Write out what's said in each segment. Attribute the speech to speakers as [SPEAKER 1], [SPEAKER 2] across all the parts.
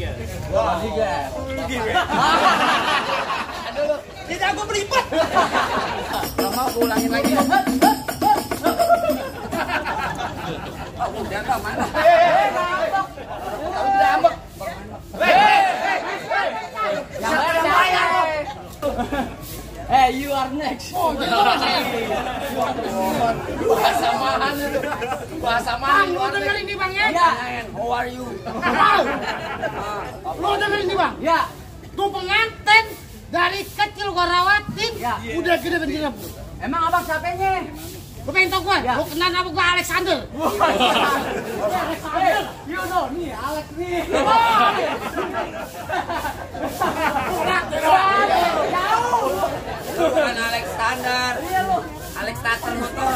[SPEAKER 1] Wah, tiga.
[SPEAKER 2] Aduh, tidak aku berlipat.
[SPEAKER 1] Lama aku ulangin lagi. Udah mana?
[SPEAKER 2] Ngambek. Ngambek.
[SPEAKER 1] Hey, you are next. Bahasa mahal itu. Bahasa mahal.
[SPEAKER 2] Lu dengerin nih Bang ya?
[SPEAKER 1] How are you?
[SPEAKER 2] Lu dengerin nih Bang?
[SPEAKER 1] Ya.
[SPEAKER 2] Tuh pengantin dari kecil gua rawatin,
[SPEAKER 1] Ya.
[SPEAKER 2] udah gede bener.
[SPEAKER 1] Emang abang siapanya?
[SPEAKER 2] Gua pengen tau gua,
[SPEAKER 1] Ya.
[SPEAKER 2] lu kenal nama gua Alexander.
[SPEAKER 1] Hey, you know nih, Alex nih. Jauh. Bukan Alexander. Alexander motor.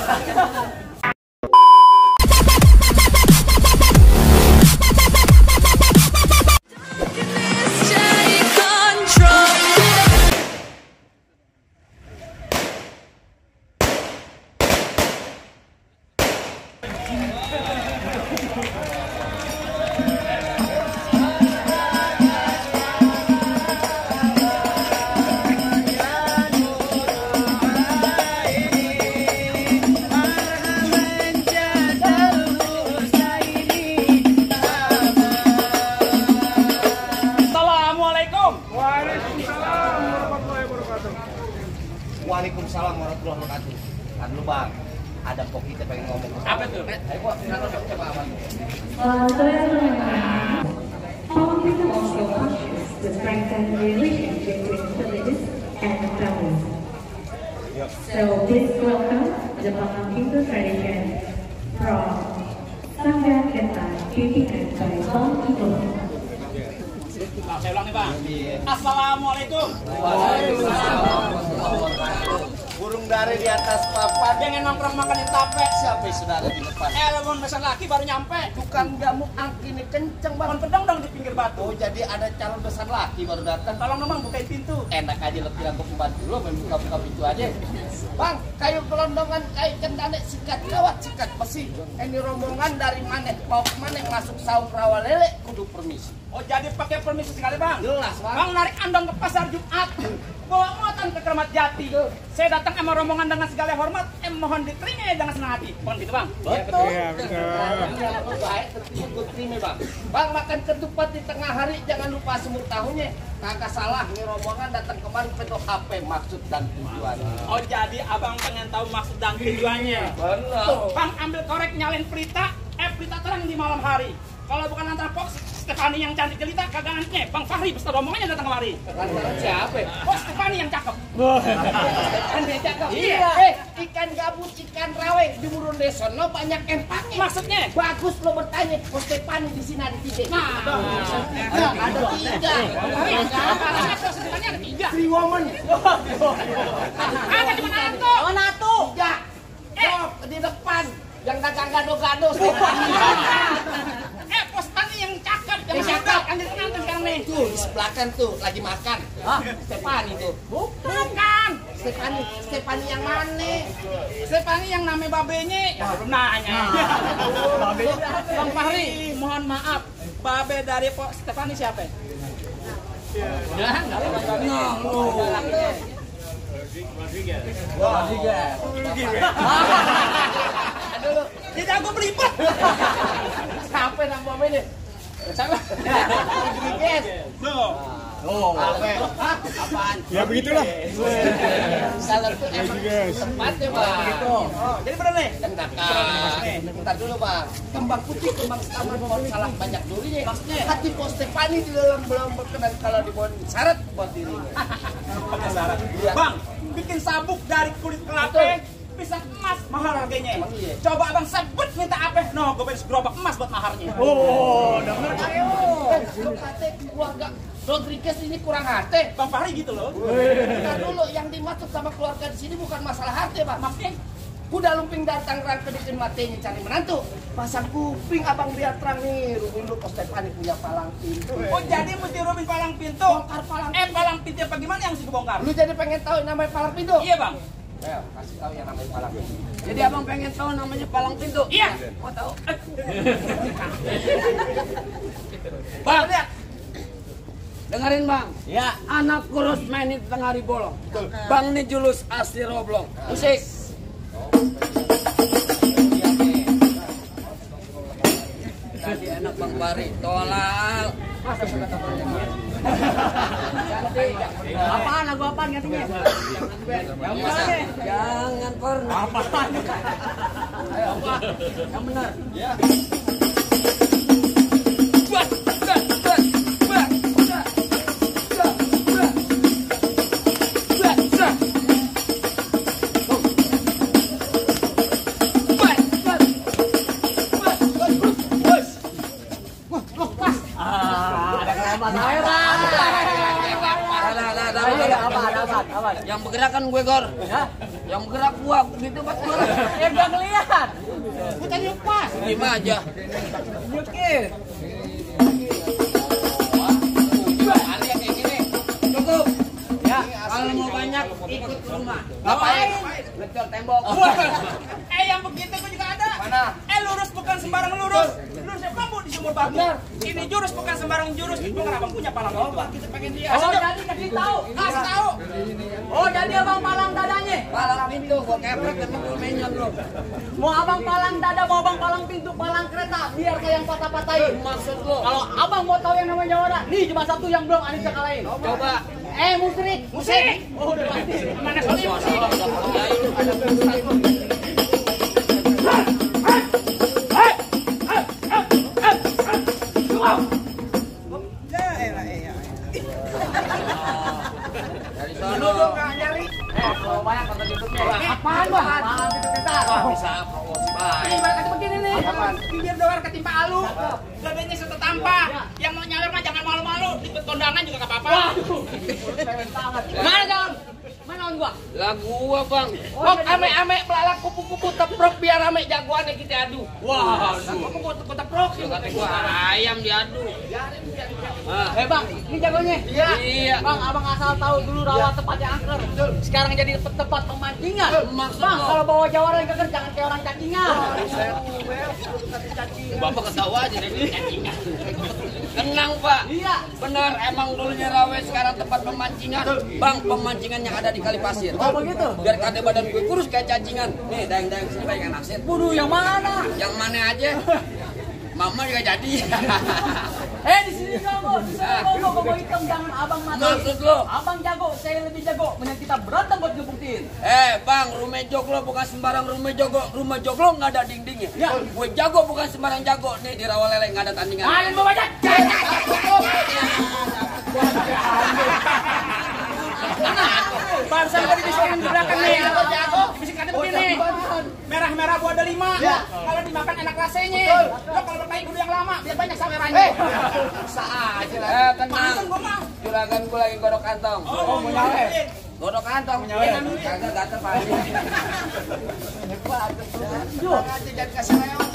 [SPEAKER 3] Waalaikumsalam warahmatullahi wabarakatuh. Kan lu Bang, ada kok kita pengen ngomong.
[SPEAKER 2] Apa tuh?
[SPEAKER 3] Ayo kok coba Abang.
[SPEAKER 4] All people also functions to strengthen the relationship with villages and families. So please welcome the Palang Pintu tradition from Sangga Ketan, Bimbingan by Palang Pintu.
[SPEAKER 2] Saya ulang nih Bang. Assalamualaikum.
[SPEAKER 3] Burung dari di atas papan.
[SPEAKER 2] Jangan nongkrong makanin tape.
[SPEAKER 3] Siapa yang sudah ada di depan?
[SPEAKER 2] Mon mesan laki baru nyampe.
[SPEAKER 3] Tukang jamu angki ini kenceng Bang.
[SPEAKER 2] Mon pedang dong di pinggir batu.
[SPEAKER 3] Oh jadi ada calon besan laki baru datang.
[SPEAKER 2] Tolong dong Bang bukain pintu.
[SPEAKER 3] Enak aja lo bilang gue pembantu lo main buka-buka pintu aja. Bang, kayu gelondongan, kayu kendane, sikat kawat, sikat besi. Ini rombongan dari mana? Mau kemana masuk saung rawa lele? Kudu permisi.
[SPEAKER 2] Oh jadi pakai permisi sekali Bang.
[SPEAKER 3] Jelas Bang.
[SPEAKER 2] Bang narik andong ke pasar Jumat. Bawa muatan ke Keramat Jati. Saya datang sama rombongan dengan segala hormat. Mohon diterima dengan senang hati. Mohon gitu Bang.
[SPEAKER 3] Betul. Iya, betul. Baik, terima gue terima Bang. Bang makan ketupat di tengah hari, jangan lupa semur tahunya. Kagak salah, nih rombongan datang kemarin penuh HP maksud dan tujuan.
[SPEAKER 2] Oh jadi abang pengen tahu maksud dan tujuannya.
[SPEAKER 3] Benar.
[SPEAKER 2] Tuh, Bang ambil korek nyalin pelita. Pelita terang di malam hari. Kalau bukan antara Pok Stefani yang cantik jelita, kagak aneh. Bang Fahri beserta rombongannya datang kemari.
[SPEAKER 3] Siapa?
[SPEAKER 2] Pok Stefani yang cakep.
[SPEAKER 3] Ikan dia cakep.
[SPEAKER 2] Iya.
[SPEAKER 3] Ikan gabus, ikan rawe di Murun Desono banyak empangnya.
[SPEAKER 2] Maksudnya?
[SPEAKER 3] Bagus lo bertanya, Kok Stefani di sini ada tiga.
[SPEAKER 2] Nah,
[SPEAKER 3] Ada tiga.
[SPEAKER 2] Ada sebutannya ada tiga.
[SPEAKER 3] Three woman.
[SPEAKER 2] Ada di mana Nato?
[SPEAKER 3] Oh Nato. Tiga. Di depan. Yang dagang gado-gado Stefani.
[SPEAKER 2] Pok Stefani yang cakep.
[SPEAKER 3] Yang cakep.
[SPEAKER 2] Yang jadi pengantin sekarang nih.
[SPEAKER 3] Tuh di sebelah kan tuh lagi makan. Stefani tuh.
[SPEAKER 2] Bukan.
[SPEAKER 3] Stefani yang mana?
[SPEAKER 2] Stefani yang namanya babenya. Ya belum nanya. Bang Fahri, mohon maaf. Babe dari Pok Stefani siapa? Ya, enggak apa-apa.
[SPEAKER 1] Wah, tiga.
[SPEAKER 2] Aduh, tidak aku berlipat.
[SPEAKER 3] Siapa nama ini? Siapa? Rodriguez.
[SPEAKER 1] Oh,
[SPEAKER 3] Apaan?
[SPEAKER 5] Ya begitulah.
[SPEAKER 3] Salah tuh emang tempat ya Bang.
[SPEAKER 2] Oh, jadi benar nih.
[SPEAKER 3] Bentar dulu Bang. Kembang putih, kembang setambah, salah banyak durinya. Maksudnya hati Kok Stefani di dalam belum berkenan kalau dibawa syarat buat diri.
[SPEAKER 2] Pakai syarat. Bang, bikin sabuk dari kulit kelapa bisa emas mahal harganya.
[SPEAKER 3] Emang iya?
[SPEAKER 2] Coba abang sebut minta apa? No, gue pengen gerobak emas buat maharnya.
[SPEAKER 1] oh, denger ayo.
[SPEAKER 3] Lu kata keluarga Rodriguez ini kurang hati.
[SPEAKER 2] Bang Fahri gitu loh.
[SPEAKER 3] Bentar dulu, yang dimaksud sama keluarga di sini bukan masalah hati Pak.
[SPEAKER 2] Maksudnya
[SPEAKER 3] Kuda lumping datang rang kedekin matenya cari menantu. Pasang kuping abang biar terang nih. Rubin lu Kok Stefani punya palang pintu.
[SPEAKER 2] oh jadi mesti Robin palang pintu.
[SPEAKER 3] Bongkar palang pintu.
[SPEAKER 2] Palang pintu apa gimana yang mesti kebongkar?
[SPEAKER 3] Lu jadi pengen tahu namanya palang pintu?
[SPEAKER 2] Iya bang.
[SPEAKER 3] Ayo, kasih tahu yang namanya palang pintu.
[SPEAKER 1] Jadi abang pengen tahu namanya palang pintu?
[SPEAKER 2] Iya.
[SPEAKER 1] Mau tahu?
[SPEAKER 2] Bang lihat.
[SPEAKER 1] Dengerin bang.
[SPEAKER 2] Ya.
[SPEAKER 1] Anak kurus main di tengah hari bolong. Bang ini julus asli roblong. Musik. Tadi enak bang Bari. Tolal.
[SPEAKER 2] Apaan lagu apaan gantinya?
[SPEAKER 1] Jangan pernah.
[SPEAKER 2] Apaan?
[SPEAKER 1] Ayo apa? Yang benar. Ya. Yang bergerak kan gue Gor. Ya? Yang bergerak gua di tempat gua.
[SPEAKER 2] Ya gak ngeliat. Gue tadi pas.
[SPEAKER 1] Lima aja.
[SPEAKER 2] Nyukir.
[SPEAKER 1] Kali yang kayak gini. Cukup. Ya, kalau mau banyak ikut ke rumah. Ngapain? Ngecor tembok.
[SPEAKER 2] Yang begitu gue juga ada.
[SPEAKER 1] Mana?
[SPEAKER 2] Lurus bukan sembarang lurus. Lurusnya bambu di sumur bambu. Ini jurus bukan sembarang jurus. Bukan abang punya palang coba kita pengen dia. Oh jadi kasih tahu. Kasih tahu. Oh jadi abang palang dadanya.
[SPEAKER 1] Palang pintu gua keprek emang gua menyon lu.
[SPEAKER 2] Mau abang palang dada, mau abang palang pintu, palang kereta, biar kayak yang patah-patahin.
[SPEAKER 1] Maksud lu?
[SPEAKER 2] Kalau abang mau tahu yang namanya jawara, nih cuma satu yang belum Anissa kalahin.
[SPEAKER 1] Coba.
[SPEAKER 2] Musrik. Musrik. Oh udah pasti. Mana kali musrik? Apaan bang? Palang pintu kereta.
[SPEAKER 1] Bisa promosi baik.
[SPEAKER 2] Ini mereka begini nih. Bibir doar ketimpa alu. Dadanya setetampa. Yang mau nyawer mah jangan malu-malu. Ikut kondangan juga gak apa-apa. Mana jangan? Mana on gua?
[SPEAKER 1] Lah gua bang.
[SPEAKER 3] Kok ame-ame belalak kupu-kupu teprok biar ame jagoannya kita adu.
[SPEAKER 2] Wah,
[SPEAKER 3] Kupu-kupu teprok.
[SPEAKER 1] Kata gua ayam diadu.
[SPEAKER 2] bang, ini jagonya.
[SPEAKER 1] Iya.
[SPEAKER 2] Bang, abang asal tahu dulu rawa tempatnya angker. Sekarang jadi tempat pemancingan. Bang, kalau bawa jawara keker jangan kayak orang cacingan.
[SPEAKER 1] Bapak ketawa aja deh cacingan. Tenang Pak.
[SPEAKER 2] Iya.
[SPEAKER 1] Benar emang dulunya rawe sekarang tempat pemancingan. Bang, pemancingan yang ada di Kali Pasir.
[SPEAKER 2] Oh begitu.
[SPEAKER 1] Biar kade badan gue kurus kayak cacingan. Nih, dayang-dayang sini banyak naksir.
[SPEAKER 2] Waduh, yang mana?
[SPEAKER 1] Yang mana aja? Mama juga jadi.
[SPEAKER 2] Di sini jago, di sini jago hitam jangan abang mati.
[SPEAKER 1] Maksud lo?
[SPEAKER 2] Abang jago, saya lebih jago. Mending kita berantem buat ngebuktiin.
[SPEAKER 1] Bang, rumah joglo bukan sembarang rumah joglo. Rumah joglo nggak ada dindingnya.
[SPEAKER 2] Ya.
[SPEAKER 1] Gue jago bukan sembarang jago. Nih di rawa lele nggak ada tandingan.
[SPEAKER 2] Kalian mau baca? Barusan tadi disuruhin di belakang nih. Jago. Dibisikkan begini. Merah-merah gua ada 5. Kalau dimakan enak rasanya. Lo kalau berkait dulu yang lama biar banyak sawerannya.
[SPEAKER 1] Bisa aja. Tenang. Juragan gue lagi godok kantong.
[SPEAKER 2] Oh, mau nyale.
[SPEAKER 1] Godok kantong. Kagak gatel Pak.
[SPEAKER 3] Aja jangan kasih lewat.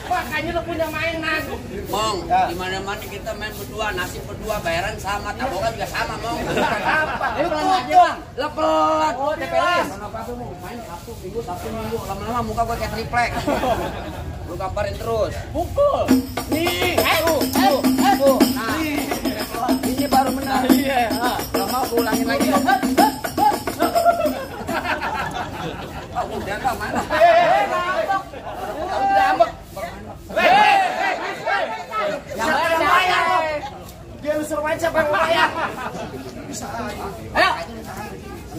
[SPEAKER 3] Wah, kayaknya lo punya mainan.
[SPEAKER 1] Mong, di mana-mana kita main berdua, nasib berdua, bayaran sama, tabungan juga sama, Mong.
[SPEAKER 3] Apa?
[SPEAKER 2] Ayo pelan aja, Bang.
[SPEAKER 1] Lah pelan.
[SPEAKER 2] Oh, TPS.
[SPEAKER 1] Kenapa tuh mau main Sabtu Minggu, lama-lama muka gue kayak triplek. Lu gambarin terus.
[SPEAKER 2] Pukul. Nih,
[SPEAKER 1] Tuh. Nah, ini baru benar.
[SPEAKER 2] Iya.
[SPEAKER 1] Lama gue ulangin lagi. Udah Bang, mana?
[SPEAKER 2] Ngambek. Yang bayar.
[SPEAKER 3] Dia lu suruh main siapa yang bayar?
[SPEAKER 2] Ayo.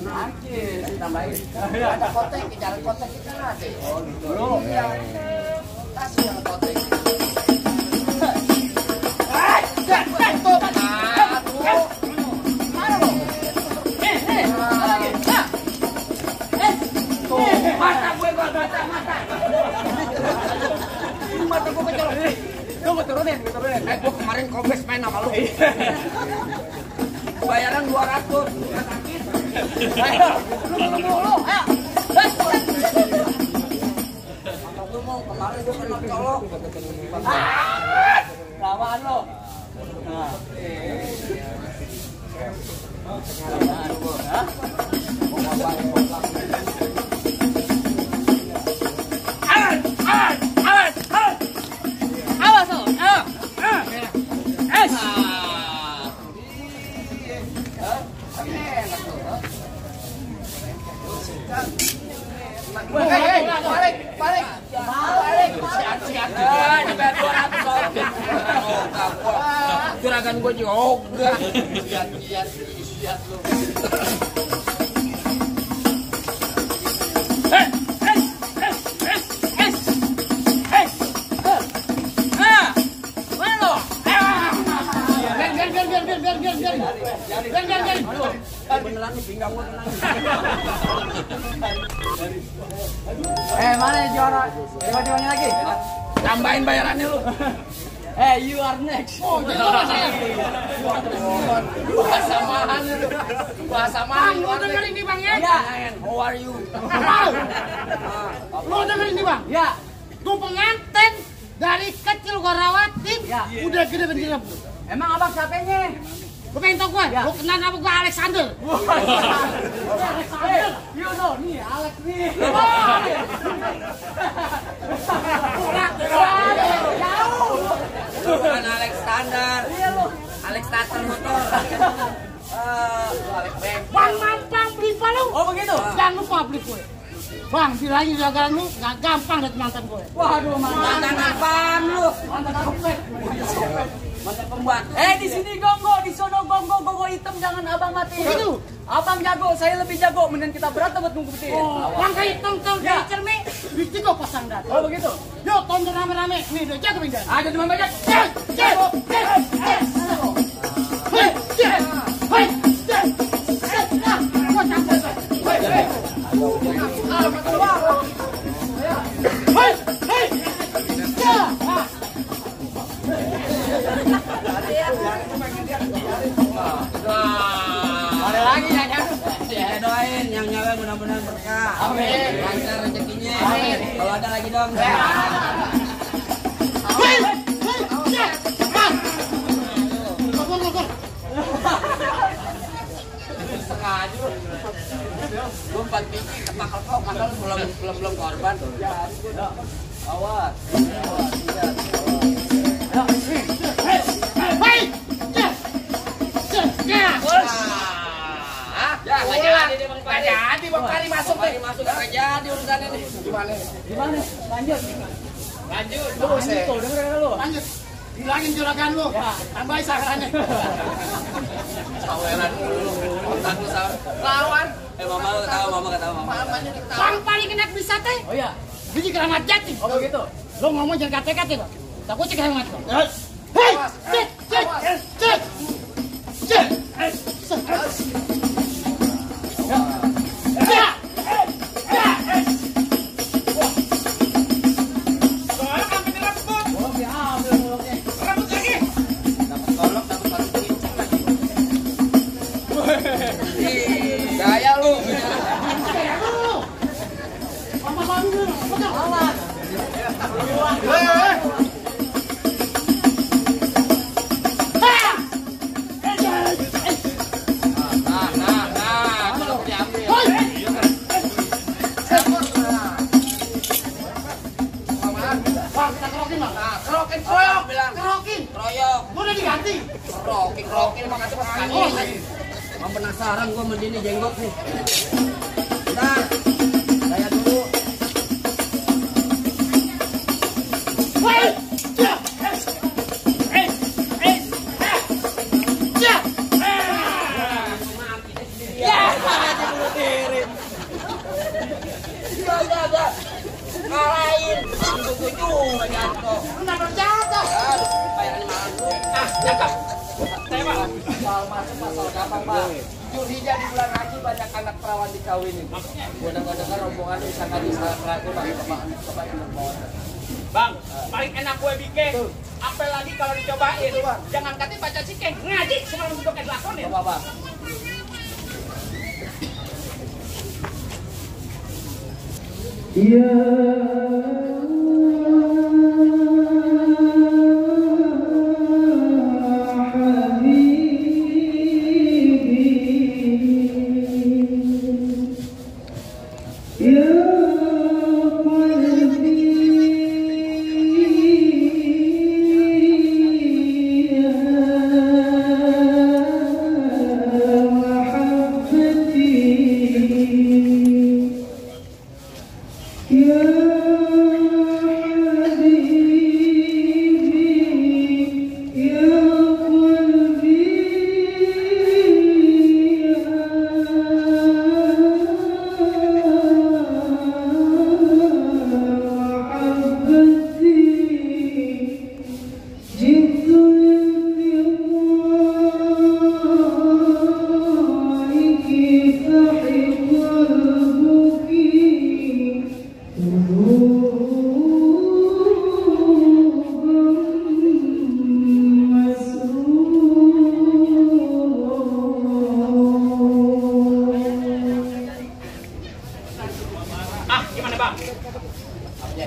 [SPEAKER 1] Anjir, tambahin.
[SPEAKER 3] Ada kotek, jalan kotek kita nanti. Oh gitu. Iya. Kasih yang kotek.
[SPEAKER 2] Mata gue mata. Mata gue kecolok. Gue turunin.
[SPEAKER 1] Gue kemarin kobes main sama lu. Bayaran 200. Sakit.
[SPEAKER 2] Ayo. Lu. Ayo.
[SPEAKER 1] Lu mau kemarin gue kena colok.
[SPEAKER 2] Lawan lo. Nah.
[SPEAKER 3] Balik.
[SPEAKER 2] Siat-siat. Dibayar 200 soal. Juragan gue juga.
[SPEAKER 3] Siat lu.
[SPEAKER 2] Beneran nih pinggang gua tenang.
[SPEAKER 1] Mana juara? Coba-cobanya lagi.
[SPEAKER 2] Tambahin bayarannya lu.
[SPEAKER 1] You are next.
[SPEAKER 2] Oh, bahasa mahal lu. Bahasa mahal.
[SPEAKER 5] Lu dengerin nih Bang ya?
[SPEAKER 1] Ya.
[SPEAKER 2] How are you?
[SPEAKER 5] Lu dengerin nih Bang?
[SPEAKER 1] Ya.
[SPEAKER 5] Tuh pengantin dari kecil gua rawatin,
[SPEAKER 1] Ya.
[SPEAKER 5] udah gede bener.
[SPEAKER 1] Emang abang siapanya?
[SPEAKER 5] Gua pengen tau gua,
[SPEAKER 1] Ya.
[SPEAKER 5] lu kenal nama gua Alexander.
[SPEAKER 1] You know, nih Alex nih. Jauh.
[SPEAKER 2] Bukan Alexander.
[SPEAKER 1] Iya lu.
[SPEAKER 2] Alexander motor.
[SPEAKER 5] Bang mampang beli palu.
[SPEAKER 1] Oh begitu.
[SPEAKER 5] Jangan lupa beli kue. Bang, bilangin jagaan lu gak gampang liat mantan gue.
[SPEAKER 1] Waduh,
[SPEAKER 2] Mantan apaan lu?
[SPEAKER 1] Mantan copet.
[SPEAKER 2] Mantan pembuat.
[SPEAKER 1] Di sini gongo, di sono gongo hitam, jangan abang mati.
[SPEAKER 5] Begitu.
[SPEAKER 1] Abang jago, saya lebih jago. Mending kita berantem buat ngumpetin.
[SPEAKER 5] Langkah hitam tuh
[SPEAKER 1] Ya.
[SPEAKER 5] dari cermin, ditigo pasang dat.
[SPEAKER 1] Oh begitu.
[SPEAKER 5] Yuk, tonton rame-rame. Nih, udah jago pindah.
[SPEAKER 1] Ada teman banyak. Ada lagi ya,
[SPEAKER 2] Ya doain yang nyawa benar-benar berkah.
[SPEAKER 1] Amin.
[SPEAKER 2] Lancar rezekinya.
[SPEAKER 1] Amin.
[SPEAKER 2] Kalau ada lagi dong. Sengaja. Lu 4 biji kepakal kau padahal belum korban. Awas. Ya, nggak jadi deh Bang Pari.
[SPEAKER 3] Jadi Bang Pari masuk deh.
[SPEAKER 2] Masuk nggak jadi urusannya nih.
[SPEAKER 3] Gimana?
[SPEAKER 1] Gimana? Lanjut.
[SPEAKER 2] Lanjut.
[SPEAKER 1] Lanjut tuh, dengerin lu.
[SPEAKER 5] Lanjut. Bilangin juragan lu.
[SPEAKER 1] Ya.
[SPEAKER 5] Tambahin sakarannya.
[SPEAKER 2] Saweran dulu. Otak lu sawer.
[SPEAKER 3] Lawan.
[SPEAKER 2] Mama lu ketawa, mama ketawa, mama.
[SPEAKER 3] Mamanya diketahui.
[SPEAKER 5] Bang paling kena bisa teh.
[SPEAKER 1] Oh iya.
[SPEAKER 5] Biji keramat jati.
[SPEAKER 1] Oh begitu.
[SPEAKER 5] Lo ngomong jangan kate-kate Bang. Takut cek keramat Bang. Hei! Cek! Cek! Cek! Cek! Ya! Ya!
[SPEAKER 2] Soalnya sampai dirembuk.
[SPEAKER 1] Oh, ya ambil mulutnya.
[SPEAKER 2] Rembuk lagi. Dapat golok, dapat batu cincin lagi.
[SPEAKER 3] Gaya lu.
[SPEAKER 5] Kayak lu. Mama lu. Betul.
[SPEAKER 1] Awas.
[SPEAKER 2] Nah, golok diambil.
[SPEAKER 5] Bang, kita kerokin Bang.
[SPEAKER 3] Nah, kerokin kroyok.
[SPEAKER 2] Bilang.
[SPEAKER 5] Kerokin.
[SPEAKER 2] Kroyok.
[SPEAKER 5] Gua udah diganti.
[SPEAKER 3] Kerokin emang cepat sekali.
[SPEAKER 2] Mau penasaran gua sama dia nih jenggot nih. Bentar. Saya dulu.
[SPEAKER 5] Hei! Ya! Ya!
[SPEAKER 2] Ya, aja dulu diri. Ada. Ngalahin. Untuk ujung jatuh.
[SPEAKER 5] Kenapa jatuh?
[SPEAKER 2] Aduh, bayarannya mahal dulu. Cakep. Tembak.
[SPEAKER 3] Soal masuk pasal gampang, Bang. Julhijjah di bulan haji banyak anak perawan dikawinin. Gua dengar rombongan bisa ngaji salah peraku Bang. Coba yang membawa.
[SPEAKER 2] Bang, paling enak gue bikin. Apel lagi kalau dicobain. Jangan katanya baca cikeng, ngaji sebelum duduknya dilakonin.
[SPEAKER 3] Coba, Bang.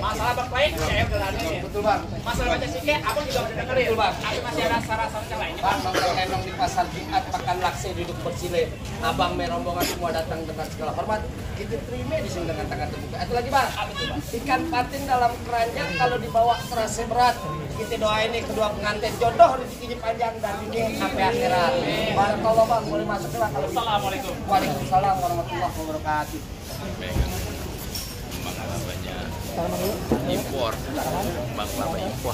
[SPEAKER 2] Masalah baik saya udah lalu ya.
[SPEAKER 3] Betul bang.
[SPEAKER 2] Masalah baca sike, aku juga udah dengerin.
[SPEAKER 3] Betul bang.
[SPEAKER 2] Tapi masih ada rasa-rasa lain.
[SPEAKER 3] Bang, emang di pasar Jumat makan lakse duduk bersile. Abang merombongan semua datang dengan segala hormat. Kita terima di sini dengan tangan terbuka. Itu lagi bang. Ikan patin dalam keranjang kalau dibawa terasa berat. Kita doain nih kedua pengantin jodoh rezekinya panjang dan ini sampai akhirat. Barakallah bang, boleh masuk ke kalau.
[SPEAKER 2] Assalamualaikum.
[SPEAKER 3] Waalaikumsalam warahmatullahi wabarakatuh.
[SPEAKER 6] Impor, baklava impor.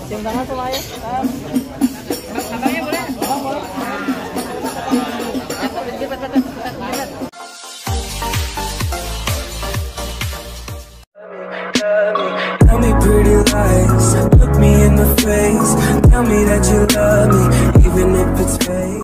[SPEAKER 5] Cium tangan sama ayah.
[SPEAKER 2] Katanya boleh?
[SPEAKER 5] Boleh.